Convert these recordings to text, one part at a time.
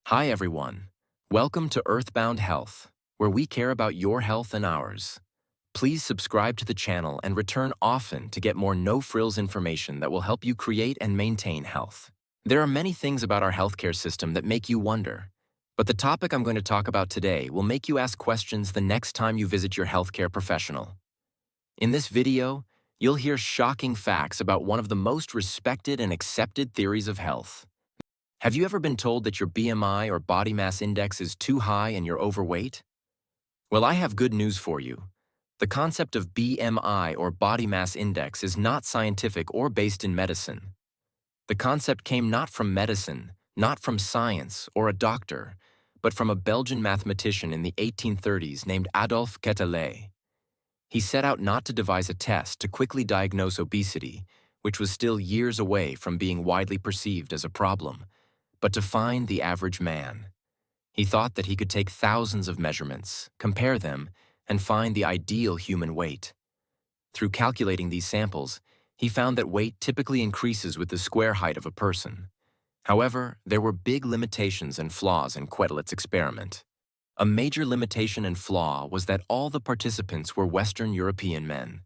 Hi everyone. Welcome to Earthbound Health, where we care about your health and ours. Please subscribe to the channel and return often to get more no-frills information that will help you create and maintain health. There are many things about our healthcare system that make you wonder, but the topic I'm going to talk about today will make you ask questions the next time you visit your healthcare professional. In this video, you'll hear shocking facts about one of the most respected and accepted theories of health. Have you ever been told that your BMI or body mass index is too high and you're overweight? Well, I have good news for you. The concept of BMI or body mass index is not scientific or based in medicine. The concept came not from medicine, not from science or a doctor, but from a Belgian mathematician in the 1830s named Adolphe Quetelet. He set out not to devise a test to quickly diagnose obesity, which was still years away from being widely perceived as a problem, but to find the average man. He thought that he could take thousands of measurements, compare them, and find the ideal human weight. Through calculating these samples, he found that weight typically increases with the square height of a person. However, there were big limitations and flaws in Quetelet's experiment. A major limitation and flaw was that all the participants were Western European men.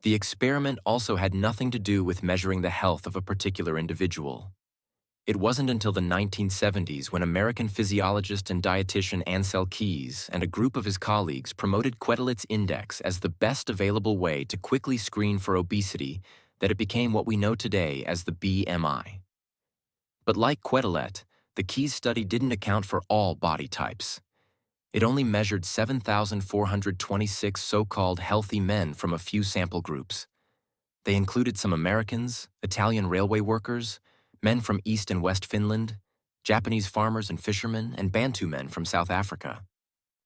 The experiment also had nothing to do with measuring the health of a particular individual. It wasn't until the 1970s when American physiologist and dietitian Ansel Keys and a group of his colleagues promoted Quetelet's index as the best available way to quickly screen for obesity that it became what we know today as the BMI. But like Quetelet, the Keys study didn't account for all body types. It only measured 7,426 so-called healthy men from a few sample groups. They included some Americans, Italian railway workers, men from East and West Finland, Japanese farmers and fishermen, and Bantu men from South Africa.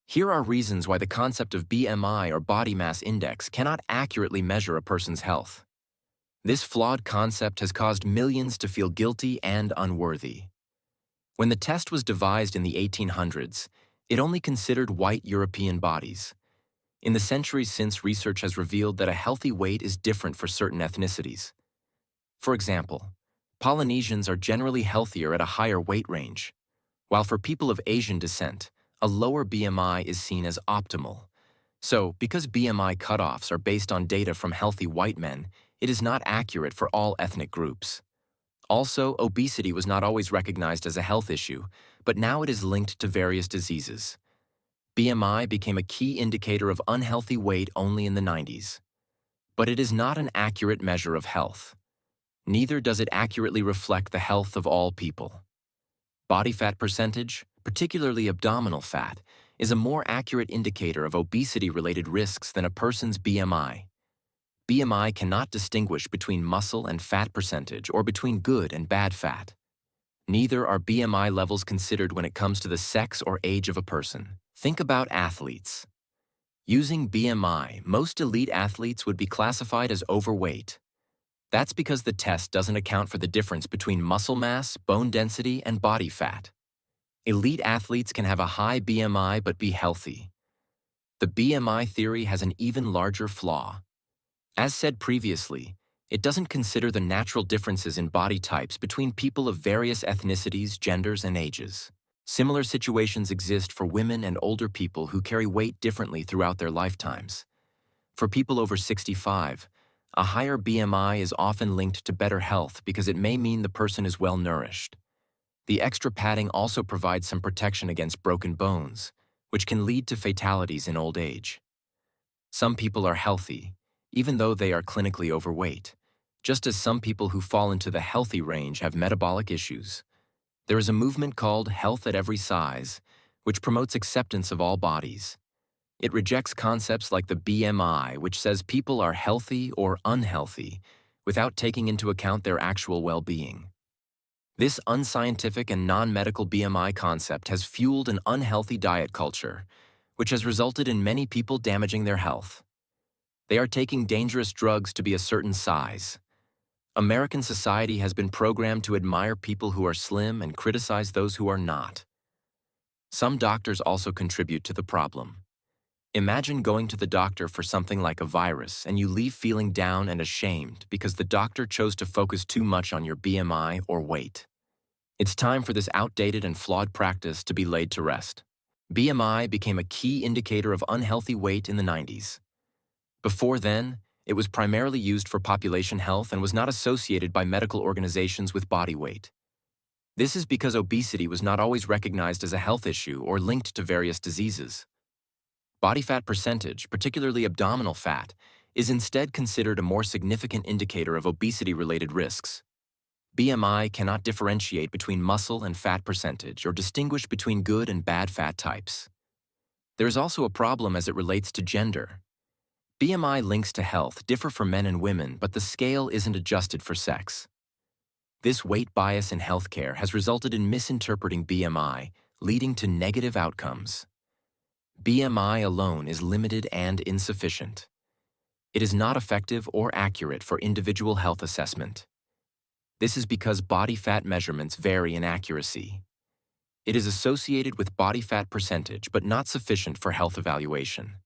Here are reasons why the concept of BMI or body mass index cannot accurately measure a person's health. This flawed concept has caused millions to feel guilty and unworthy. When the test was devised in the 1800s, it only considered white European bodies. In the centuries since, research has revealed that a healthy weight is different for certain ethnicities. For example, Polynesians are generally healthier at a higher weight range, while for people of Asian descent, a lower BMI is seen as optimal. So, because BMI cutoffs are based on data from healthy white men, it is not accurate for all ethnic groups. Also, obesity was not always recognized as a health issue, but now it is linked to various diseases. BMI became a key indicator of unhealthy weight only in the 90s. But it is not an accurate measure of health. Neither does it accurately reflect the health of all people. Body fat percentage, particularly abdominal fat, is a more accurate indicator of obesity-related risks than a person's BMI. BMI cannot distinguish between muscle and fat percentage or between good and bad fat. Neither are BMI levels considered when it comes to the sex or age of a person. Think about athletes. Using BMI, most elite athletes would be classified as overweight. That's because the test doesn't account for the difference between muscle mass, bone density, and body fat. Elite athletes can have a high BMI but be healthy. The BMI theory has an even larger flaw. As said previously, it doesn't consider the natural differences in body types between people of various ethnicities, genders, and ages. Similar situations exist for women and older people who carry weight differently throughout their lifetimes. For people over 65, a higher BMI is often linked to better health because it may mean the person is well-nourished. The extra padding also provides some protection against broken bones, which can lead to fatalities in old age. Some people are healthy, even though they are clinically overweight, just as some people who fall into the healthy range have metabolic issues. There is a movement called Health at Every Size, which promotes acceptance of all bodies. It rejects concepts like the BMI, which says people are healthy or unhealthy, without taking into account their actual well-being. This unscientific and non-medical BMI concept has fueled an unhealthy diet culture, which has resulted in many people damaging their health. They are taking dangerous drugs to be a certain size. American society has been programmed to admire people who are slim and criticize those who are not. Some doctors also contribute to the problem. Imagine going to the doctor for something like a virus and you leave feeling down and ashamed because the doctor chose to focus too much on your BMI or weight. It's time for this outdated and flawed practice to be laid to rest. BMI became a key indicator of unhealthy weight in the 90s. Before then, it was primarily used for population health and was not associated by medical organizations with body weight. This is because obesity was not always recognized as a health issue or linked to various diseases. Body fat percentage, particularly abdominal fat, is instead considered a more significant indicator of obesity-related risks. BMI cannot differentiate between muscle and fat percentage or distinguish between good and bad fat types. There is also a problem as it relates to gender. BMI links to health differ for men and women, but the scale isn't adjusted for sex. This weight bias in healthcare has resulted in misinterpreting BMI, leading to negative outcomes. BMI alone is limited and insufficient. It is not effective or accurate for individual health assessment. This is because body fat measurements vary in accuracy. It is associated with body fat percentage but not sufficient for health evaluation.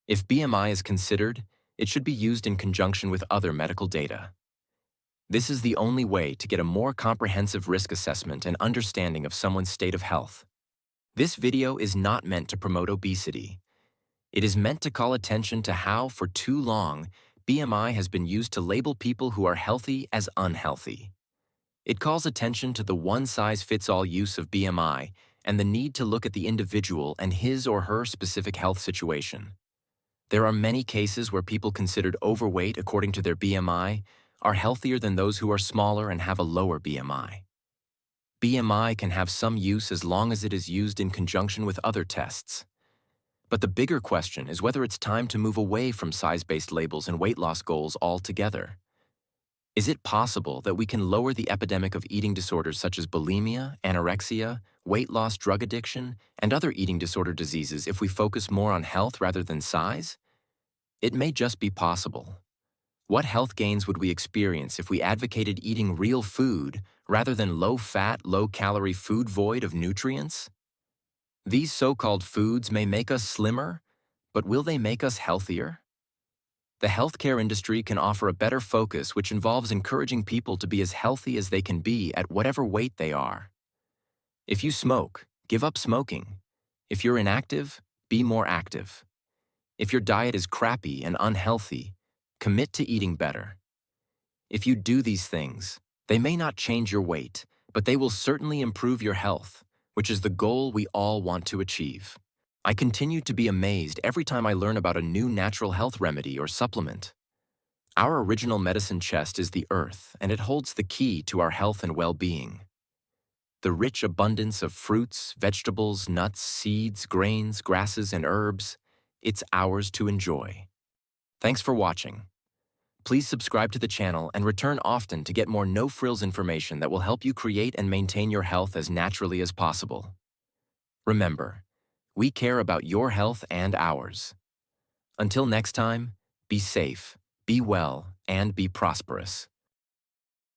If BMI is considered, it should be used in conjunction with other medical data. This is the only way to get a more comprehensive risk assessment and understanding of someone's state of health. This video is not meant to promote obesity. It is meant to call attention to how, for too long, BMI has been used to label people who are healthy as unhealthy. It calls attention to the one-size-fits-all use of BMI and the need to look at the individual and his or her specific health situation. There are many cases where people considered overweight according to their BMI are healthier than those who are smaller and have a lower BMI. BMI can have some use as long as it is used in conjunction with other tests. But the bigger question is whether it's time to move away from size-based labels and weight loss goals altogether. Is it possible that we can lower the epidemic of eating disorders such as bulimia, anorexia, weight loss, drug addiction, and other eating disorder diseases if we focus more on health rather than size? It may just be possible. What health gains would we experience if we advocated eating real food rather than low-fat, low-calorie food void of nutrients? These so-called foods may make us slimmer, but will they make us healthier? The healthcare industry can offer a better focus which involves encouraging people to be as healthy as they can be at whatever weight they are. If you smoke, give up smoking. If you're inactive, be more active. If your diet is crappy and unhealthy, commit to eating better. If you do these things, they may not change your weight, but they will certainly improve your health, which is the goal we all want to achieve. I continue to be amazed every time I learn about a new natural health remedy or supplement. Our original medicine chest is the earth, and it holds the key to our health and well-being. The rich abundance of fruits, vegetables, nuts, seeds, grains, grasses, and herbs, it's ours to enjoy. Thanks for watching. Please subscribe to the channel and return often to get more no-frills information that will help you create and maintain your health as naturally as possible. Remember, we care about your health and ours. Until next time, be safe, be well, and be prosperous.